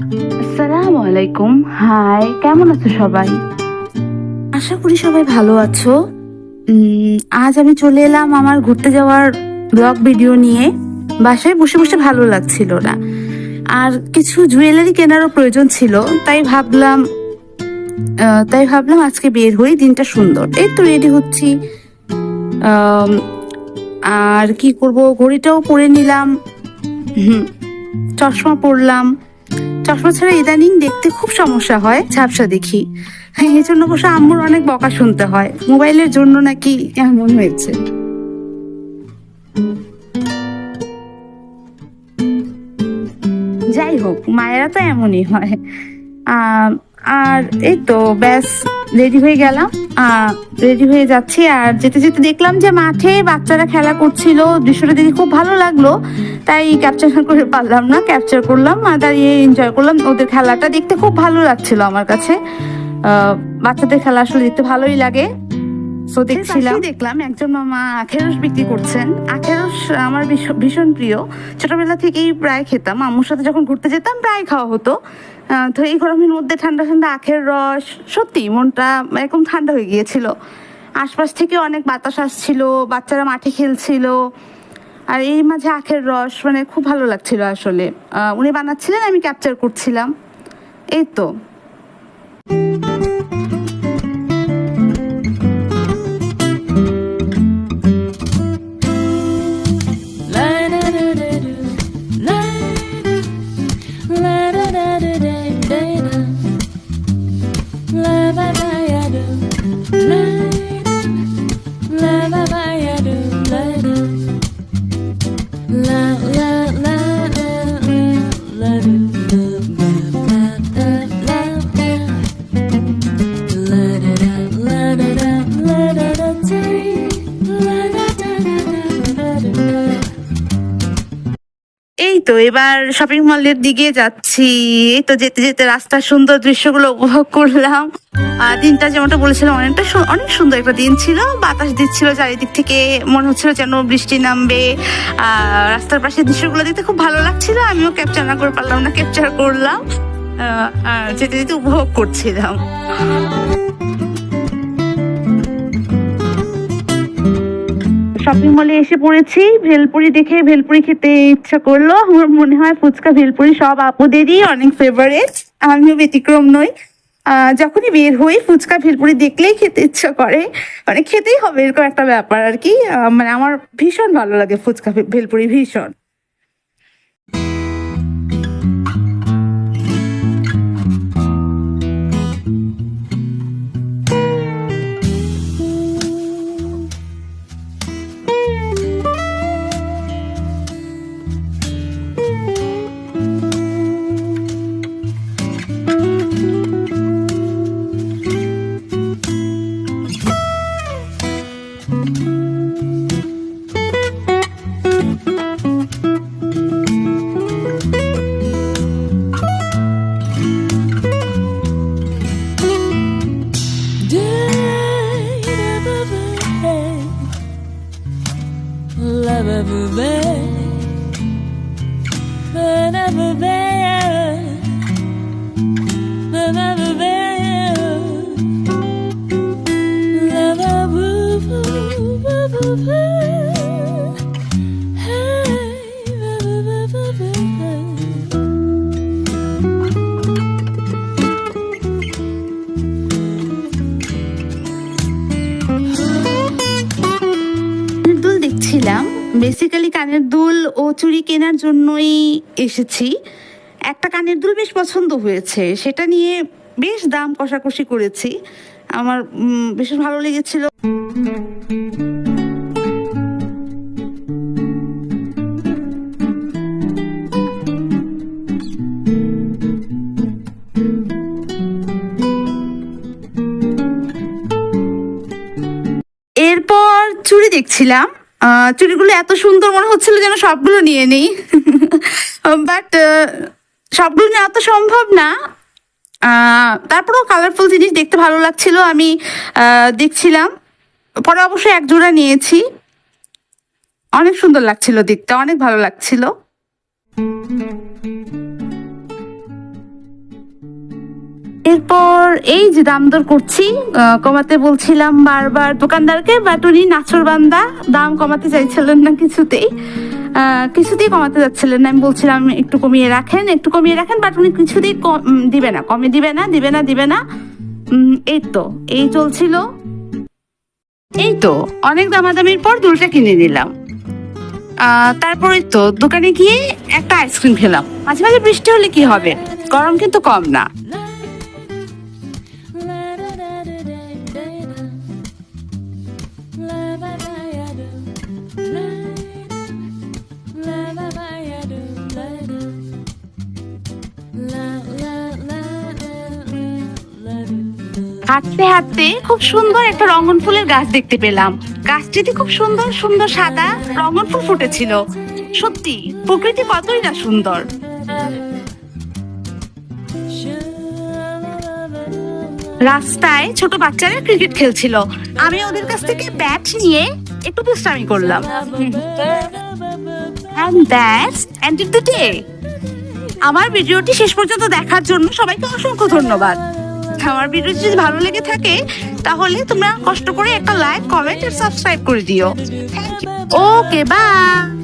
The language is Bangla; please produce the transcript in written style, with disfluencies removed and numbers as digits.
আসসালামু আলাইকুম। হাই, কেমন আছো সবাই? আশা করি সবাই ভালো আছো। আজ আমি চলে এলাম আমার ঘুরতে যাওয়ার ব্লগ ভিডিও নিয়ে। বাসায় বসে বসে ভালো লাগছিল না, আর কিছু জুয়েলারি কেনারও প্রয়োজন ছিল। তাই ভাবলাম আজকে বের হই, দিনটা সুন্দর। এই তো রেডি হচ্ছি। আম, আর কি করব, ঘড়িটাও পরে নিলাম। হুম, চশমা পরলাম। চশমা ছাড়া ইদানিং দেখতে খুব সমস্যা হয়, ঝাপসা দেখি। হ্যাঁ, এই জন্য অবশ্য আম্মুর অনেক বকা শুনতে হয়, মোবাইলের জন্য নাকি এমন হয়েছে। যাই হোক, মায়েরা তো এমনই হয়। আহ, আর এই তো ব্যাস, রেডি হয়ে গেলাম। রেডি হয়ে যাচ্ছি, আর যেতে যেতে দেখলাম যে মাঠে বাচ্চারা খেলা করছিল। দৃশ্যটা দেখে খুব ভালো লাগলো, তাই ক্যাপচার করে পারলাম না, ক্যাপচার করলাম আর দাঁড়িয়ে এনজয় করলাম। ওদের খেলাটা দেখতে খুব ভালো লাগছিল আমার কাছে। আহ বাচ্চাদের খেলা আসলে দেখতে ভালোই লাগে। তো দেখলাম একজন মামা আখেরস বিক্রি করছেন। আখেরস আমার ভীষণ প্রিয়, ছোটবেলা থেকেই প্রায় খেতাম। আম্মুর সাথে যখন ঘুরতে যেতাম প্রায় খাওয়া হতো। তো এই গরমের মধ্যে ঠান্ডা ঠান্ডা আখের রস, সত্যি মনটা একদম ঠান্ডা হয়ে গিয়েছিল। আশপাশ থেকে অনেক বাতাস আসছিল, বাচ্চারা মাঠে খেলছিল, আর এই মাঝে আখের রস মানে খুব ভালো লাগছিল আসলে। উনি বানাচ্ছিলেন, আমি ক্যাপচার করছিলাম। এই তো। এই তো এবার শপিং মলের দিকে যাচ্ছি। এই তো যেতে যেতে রাস্তার সুন্দর দৃশ্যগুলো উপভোগ করলাম। দিনটা যেমনটা বলেছিলাম, অনেক সুন্দর একটা দিন ছিল। বাতাস দিচ্ছিল চারিদিক থেকে, মনে হচ্ছিল যেন বৃষ্টি নামবে। রাস্তার পাশে দৃশ্যগুলো দেখতে খুব ভালো লাগছিল। আমিও ক্যাপচার না করে পারলাম না, ক্যাপচার করলাম। যেতে যেতে উপভোগ করছিলাম। শপিং মলে এসে পড়েছি। ভেলপুরি দেখে ভেলপুরি খেতে ইচ্ছা করলো। আমার মনে হয় ফুচকা ভেলপুরি সব আপুদেরই অনেক ফেভারিট, আমিও ব্যতিক্রম নই। যখনই বের হই ফুচকা ভেলপুরি দেখলেই খেতে ইচ্ছা করে, মানে খেতেই হবে এরকম একটা ব্যাপার আর কি। মানে আমার ভীষণ ভালো লাগে ফুচকা ভেলপুরি, ভীষণ। দেখছিলাম, বেসিক্যালি কানের দুল ও চুড়ি কেনার জন্যই এসেছি। একটা কানের দুল বেশ পছন্দ হয়েছে, সেটা নিয়ে বেশ দাম কষাকষি করেছি। আমার বেশ ভালো লেগেছিল। এরপর চুড়ি দেখছিলাম। চুড়িগুলো এত সুন্দর মনে হচ্ছিল যেন সবগুলো নিয়ে নেই, বাট সবগুলো নেওয়া তো সম্ভব না। তারপরেও কালারফুল জিনিস দেখতে ভালো লাগছিল, আমি দেখছিলাম। পরে অবশ্যই এক জোড়া নিয়েছি, অনেক সুন্দর লাগছিল দেখতে, অনেক ভালো লাগছিল। এরপর এই যে দাম দর করছি, কমাতে বলছিলাম বারবার দোকানদারকে, বাট উনি নাছোড়বান্দা, দাম কমাতে চাইছিলেন না কিছুতেই। কিছুতেই কমাতে যাচ্ছিলেন না। আমি বলছিলাম একটু কমিয়ে রাখেন, একটু কমিয়ে রাখেন, বাট উনি কিছুতেই দিবে না, কমে দিবে না। এই তো এই চলছিল। এই তো অনেক দামাদামির পর দুলটা কিনে নিলাম। তারপরে তো দোকানে গিয়ে একটা আইসক্রিম খেলাম। মাঝে মাঝে বৃষ্টি হলে কি হবে, গরম কিন্তু কম না। হাঁটতে হাঁটতে খুব সুন্দর একটা রঙন ফুলের গাছ দেখতে পেলাম। গাছটিতে খুব সুন্দর সুন্দর সাদা রঙন ফুল ফুটেছিল। সত্যি প্রকৃতি কতই না সুন্দর। রাস্তায় ছোট বাচ্চারা ক্রিকেট খেলছিল, আমি ওদের কাছ থেকে ব্যাট নিয়ে একটু দুষ্টামি করলাম। And that's end of the day. আমার ভিডিওটি শেষ পর্যন্ত দেখার জন্য সবাইকে অসংখ্য ধন্যবাদ। আমার ভিডিও যদি ভালো লেগে থাকে তাহলে তোমরা কষ্ট করে একটা লাইক, কমেন্ট আর সাবস্ক্রাইব করে দিও। ওকে, বাই।